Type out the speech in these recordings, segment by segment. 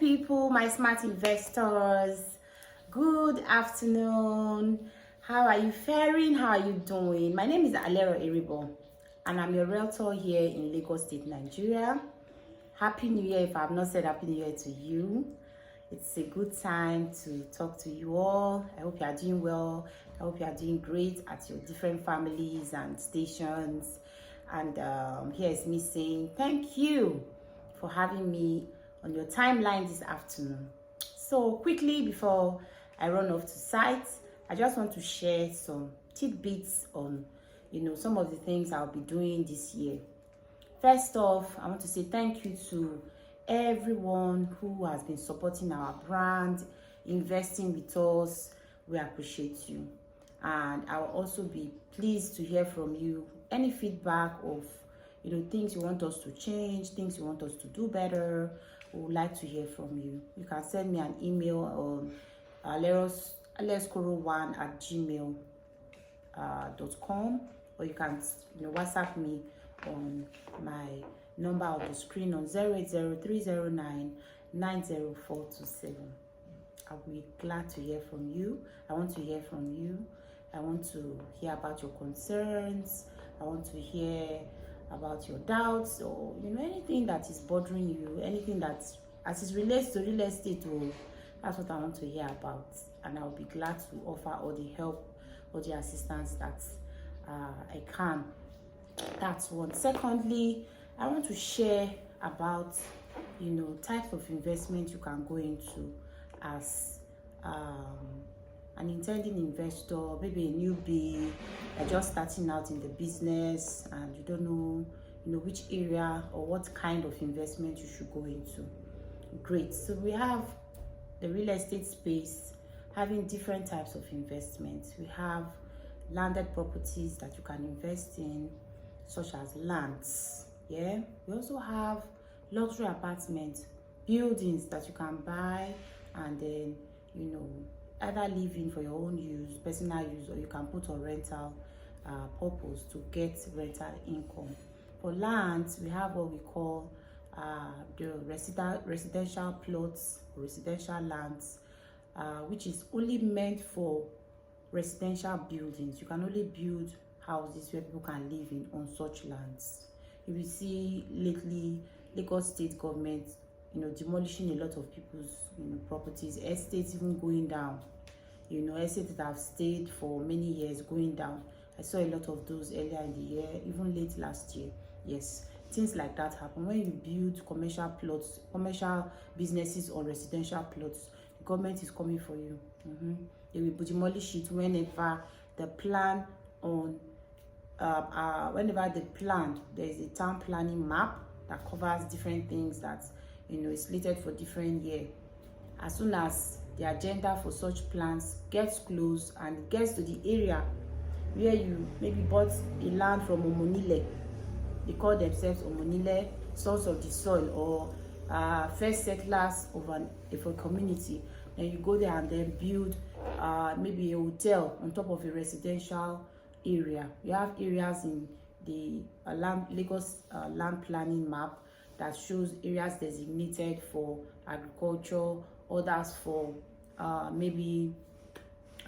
people, my smart investors. Good afternoon. How are you faring? How are you doing? My name is Elegushi Epe, and I'm your realtor here in Lagos State, Nigeria. Happy New Year if I have not said Happy New Year to you. It's a good time to talk to you all. I hope you are doing well. I hope you are doing great at your different families and stations. And here is me saying thank you for having me on your timeline this afternoon. So quickly, before I run off to site, I just want to share some tidbits on some of the things I'll be doing this year. First off, I want to say thank you to everyone who has been supporting our brand, investing with us. We appreciate you, and I'll also be pleased to hear from you any feedback of things you want us to change, things you want us to do better. We would like to hear from you. You can send me an email on aleskoro1@gmail.com, or you can WhatsApp me on my number on the screen on 080-309-90427. I'll be glad to hear from you. I want to hear from you. I want to hear about your concerns. I want to hear about your doubts, or anything that is bothering you, anything that as it relates to real estate. That's what I want to hear about, and I'll be glad to offer all the help, all the assistance that I can. That's one. Secondly, I want to share about types of investment you can go into as an intending investor, maybe a newbie, just starting out in the business, and you don't know which area or what kind of investment you should go into. Great. So we have the real estate space having different types of investments. We have landed properties that you can invest in, such as lands. We also have luxury apartments, buildings that you can buy and then either live in for your own use, personal use, or you can put on rental purpose to get rental income. For lands, we have what we call the residential plots, residential lands, which is only meant for residential buildings. You can only build houses where people can live in on such lands. You will see lately Lagos state government demolishing a lot of people's properties, estates even going down, estates that have stayed for many years going down. I saw a lot of those earlier in the year, even late last year. Yes, things like that happen when you build commercial plots, commercial businesses on residential plots. The government is coming for you. They will demolish it whenever the plan on there is a town planning map that covers different things that is slated for different year. As soon as the agenda for such plans gets close and gets to the area where you maybe bought a land from Omonile, they call themselves Omonile, sons of the soil, or first settlers of a community, and you go there and then build maybe a hotel on top of a residential area. You have areas in the Lagos land planning map that shows areas designated for agriculture, others for maybe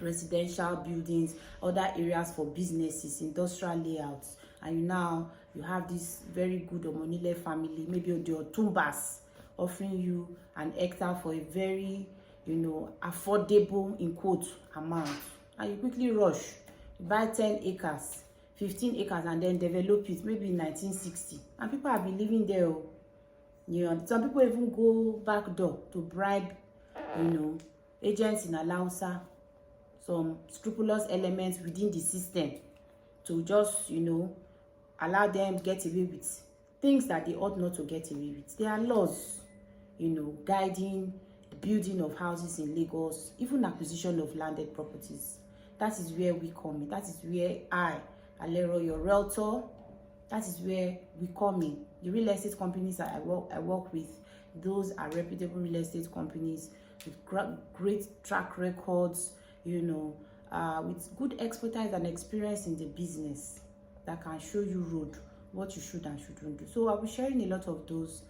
residential buildings, other areas for businesses, industrial layouts. And now you have this very good Omonile family, maybe the Otumbas, offering you an hectare for a very affordable, in quote, amount, and you quickly rush, you buy 10 acres, 15 acres, and then develop it maybe in 1960, and people have been living there. Some people even go back door to bribe agents in Alausa, some scrupulous elements within the system, to just allow them to get away with things that they ought not to get away with. There are laws guiding the building of houses in Lagos, even acquisition of landed properties. That is where we come in. That is where I, Alero, your realtor, that is where we come in. The real estate companies that I work with, those are reputable real estate companies with great track records, with good expertise and experience in the business, that can show you road, what you should and shouldn't do. So I'll be sharing a lot of those,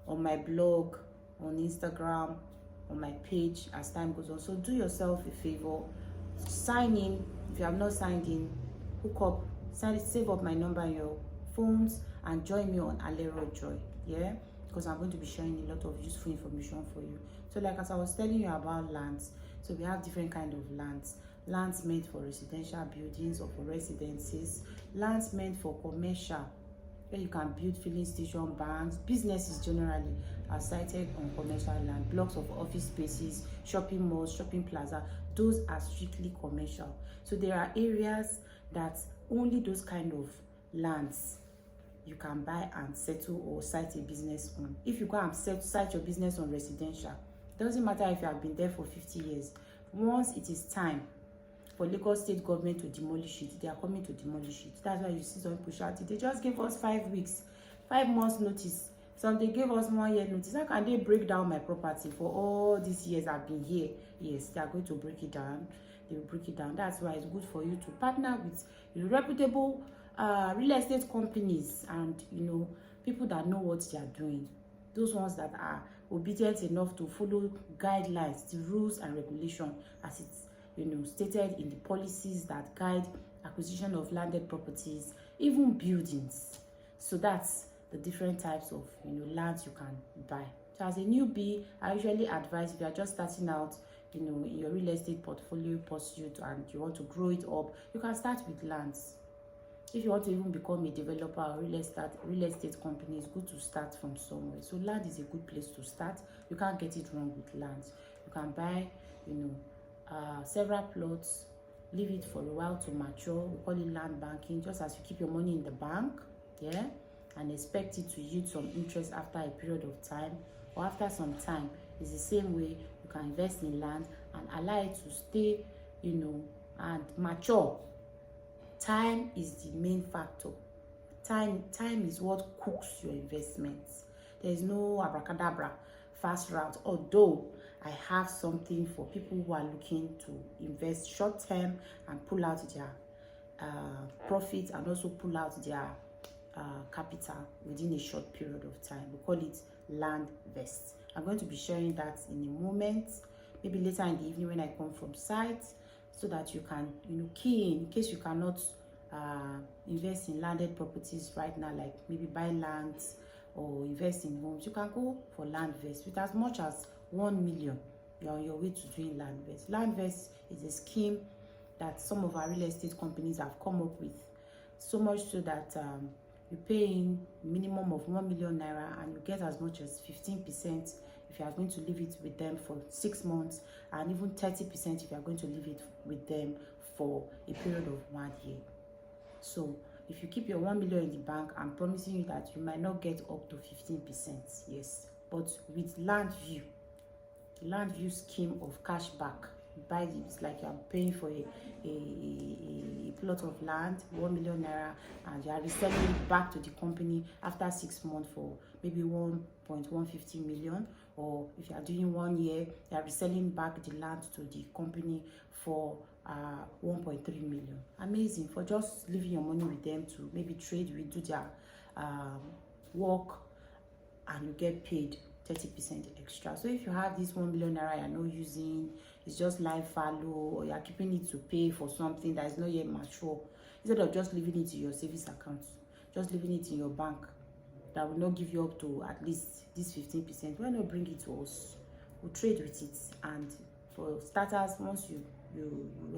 on my blog, on Instagram, on my page as time goes on. So do yourself a favor, sign in. If you have not signed in, hook up, save up my number in your phones and join me on Alero Joy. Yeah, because I'm going to be sharing a lot of useful information for you. So like as I was telling you about lands, so we have different kind of lands meant for residential buildings or for residences, lands meant for commercial, where you can build filling station, banks, businesses generally are sited on commercial land, blocks of office spaces, shopping malls, shopping plaza. Those are strictly commercial. So there are areas that only those kind of lands you can buy and settle or site a business on. If you go and site your business on residential, doesn't matter if you have been there for 50 years. Once it is time for Lagos state government to demolish it, they are coming to demolish it. That's why you see some people shouting, they just gave us 5 weeks, 5 months notice. Some they gave us 1 year notice. How can they break down my property for all these years I've been here? Yes, they are going to break it down. They will break it down. That's why it's good for you to partner with reputable real estate companies and people that know what they are doing. Those ones that are obedient enough to follow guidelines, the rules and regulation as it's stated in the policies that guide acquisition of landed properties, even buildings. So that's the different types of lands you can buy. So as a newbie, I usually advise, if you are just starting out in your real estate portfolio pursuit and you want to grow it up, you can start with lands. If you want to even become a developer or real estate company, it's good to start from somewhere. So land is a good place to start. You can't get it wrong with lands. You can buy several plots, leave it for a while to mature. We call it land banking, just as you keep your money in the bank, yeah, and expect it to yield some interest after a period of time or after some time. It's the same way you can invest in land and allow it to stay and mature. Time is the main factor. Time is what cooks your investments. There is no abracadabra fast route, although I have something for people who are looking to invest short term and pull out their profits and also pull out their capital within a short period of time. We call it land vest. I'm going to be sharing that in a moment, maybe later in the evening when I come from site, so that you can key in case you cannot invest in landed properties right now, like maybe buy lands or invest in homes. You can go for land vest with as much as 1 million. You're on your way to doing land vest. Land vest is a scheme that some of our real estate companies have come up with, so much so that you pay in minimum of 1 million naira and you get as much as 15% if you are going to leave it with them for 6 months, and even 30% if you are going to leave it with them for a period of 1 year. So if you keep your 1 million in the bank, I'm promising you that you might not get up to 15%, yes. But with land view scheme of cashback, buy it, it's like you're paying for a plot of land, 1 million naira, and you are reselling it back to the company after 6 months for maybe 1.150 million. Or if you are doing 1 year, you are reselling back the land to the company for 1.3 million. Amazing, for just leaving your money with them to maybe trade with, do their work, and you get paid 30% extra. So if you have this 1 million naira you're not using, it's just lying fallow, or you're keeping it to pay for something that is not yet mature, instead of just leaving it in your savings account, just leaving it in your bank, that will not give you up to at least this 15%, why not bring it to us? We'll trade with it. And for starters, once you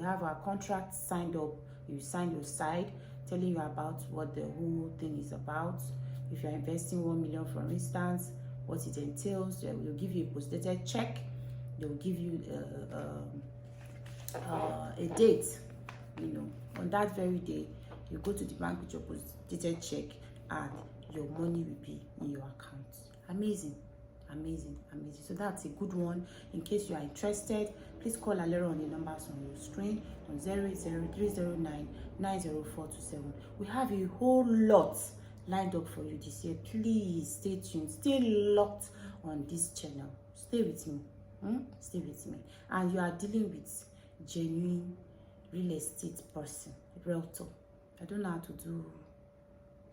have a contract signed up, you sign your side telling you about what the whole thing is about. If you're investing 1 million, for instance, what it entails, they will give you a post-dated check. They will give you a date. On that very day, you go to the bank with your post-dated check, and your money will be in your account. Amazing, amazing, amazing. So that's a good one. In case you are interested, please call Alero on the numbers on your screen on 080-309-90427. We have a whole lot lined up for you this year. Please stay tuned, stay locked on this channel. Stay with me. Stay with me. And you are dealing with genuine real estate person, realtor. I don't know how to do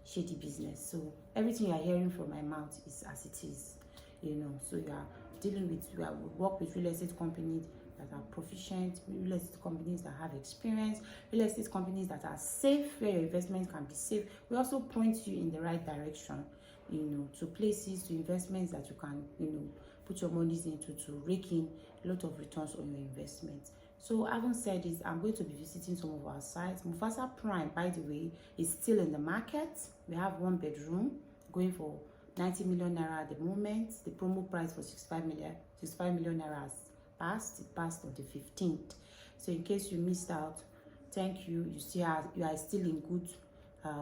shady business, so everything you are hearing from my mouth is as it is. So you are dealing with, we work with real estate companies that are proficient, real estate companies that have experience, real estate companies that are safe, where your investments can be safe. We also point you in the right direction, to places, to investments that you can, put your monies into to rake in a lot of returns on your investments. So having said this, I'm going to be visiting some of our sites. Mufasa Prime, by the way, is still in the market. We have 1 bedroom going for 90 million naira at the moment. The promo price for 65 million naira has passed. It passed on the 15th. So in case you missed out, thank you. You are still in good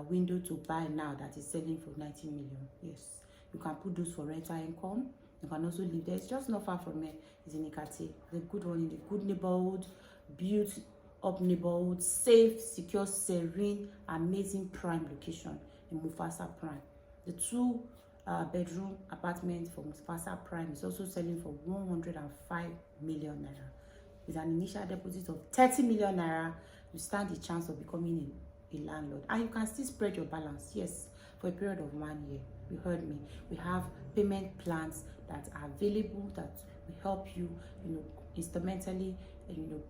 window to buy now that is selling for 90 million. Yes, you can put those for rental income. You can also live there. It's just not far from here. It's in Ikate, the good one, in the good neighborhood, built up neighborhood, safe, secure, serene, amazing prime location in Mufasa Prime. The 2-bedroom apartment for Mufasa Prime is also selling for 105 million naira. With an initial deposit of 30 million naira, you stand the chance of becoming a landlord, and you can still spread your balance. Yes, for a period of 1 year. You heard me. We have payment plans that are available that will help you, instrumentally,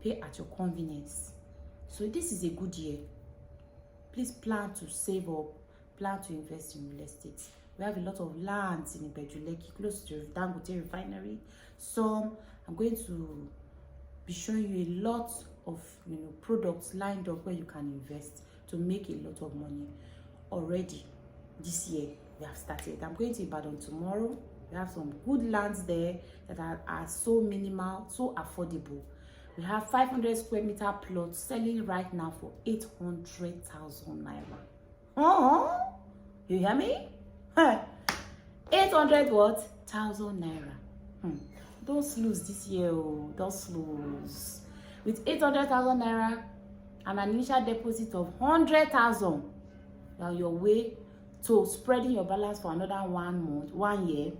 pay at your convenience. So this is a good year. Please plan to save up, plan to invest in real estate. We have a lot of lands in LEKKi, close to the Dangote refinery. Some I'm going to be showing you a lot of products lined up where you can invest to make a lot of money. Already this year we have started. I'm going to Ibadan tomorrow. We have some good lands there that are so minimal, so affordable. We have 500 square meter plots selling right now for 800,000 naira. Oh, you hear me? 800 what? 1,000 naira. Don't lose this year, oh, don't lose. With 800,000 naira and an initial deposit of 100,000, you're on your way to spreading your balance for another 1 year,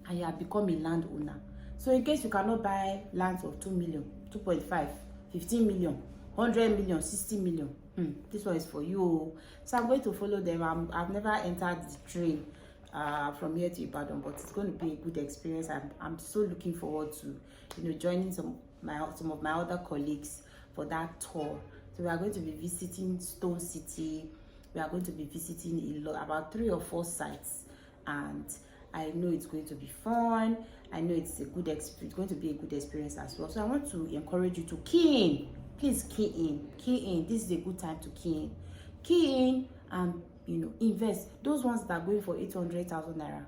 and you have become a landowner. So in case you cannot buy lands of 2 million, 2.5, 15 million, 100 million, 60 million, this one is for you. So I'm going to follow them. I've never entered the train from here to Ibadan, but it's going to be a good experience. I'm so looking forward to joining some of my other colleagues for that tour. So we are going to be visiting Stone City. We are going to be visiting about 3 or 4 sites, and I know it's going to be fun. I know it's a good experience. It's going to be a good experience as well. So I want to encourage you to key in. Please key in. This is a good time to key in and invest. Those ones that are going for 800,000 naira,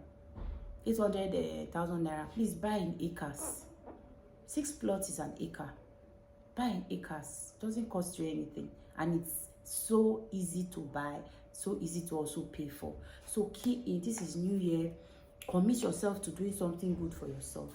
800,000 naira. Please buy in acres. 6 plots is an acre. Buy in acres. Doesn't cost you anything, and it's so easy to buy, so easy to also pay for. So key in. This is New Year. Commit yourself to doing something good for yourself,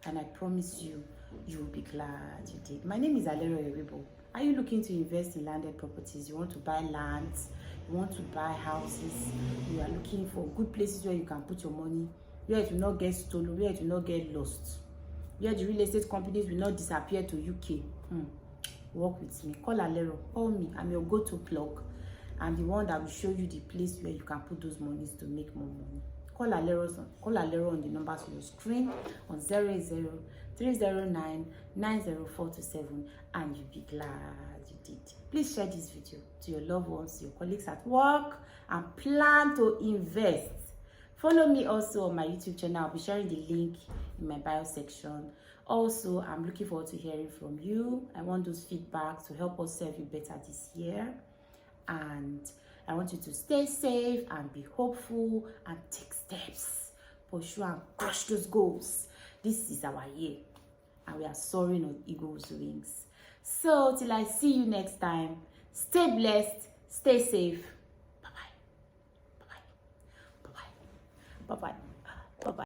and I promise you will be glad you did. My name is LEKKi Epe. Are you looking to invest in landed properties? You want to buy lands, you want to buy houses, you are looking for good places where you can put your money, where it will not get stolen, where it will not get lost, where the real estate companies will not disappear to UK. Work with me. Call Alero. Call me. I'm your go-to plug. I'm the one that will show you the place where you can put those monies to make more money. Call Alero on the numbers on your screen on 080-309-90427, and you'll be glad you did. Please share this video to your loved ones, your colleagues at work, and plan to invest. Follow me also on my YouTube channel. I'll be sharing the link in my bio section. Also, I'm looking forward to hearing from you. I want those feedbacks to help us serve you better this year. And I want you to stay safe and be hopeful and take steps. Pursue and crush those goals. This is our year, and we are soaring on eagle's wings. So till I see you next time, stay blessed, stay safe. Bye-bye. Bye-bye. Bye-bye. Bye-bye.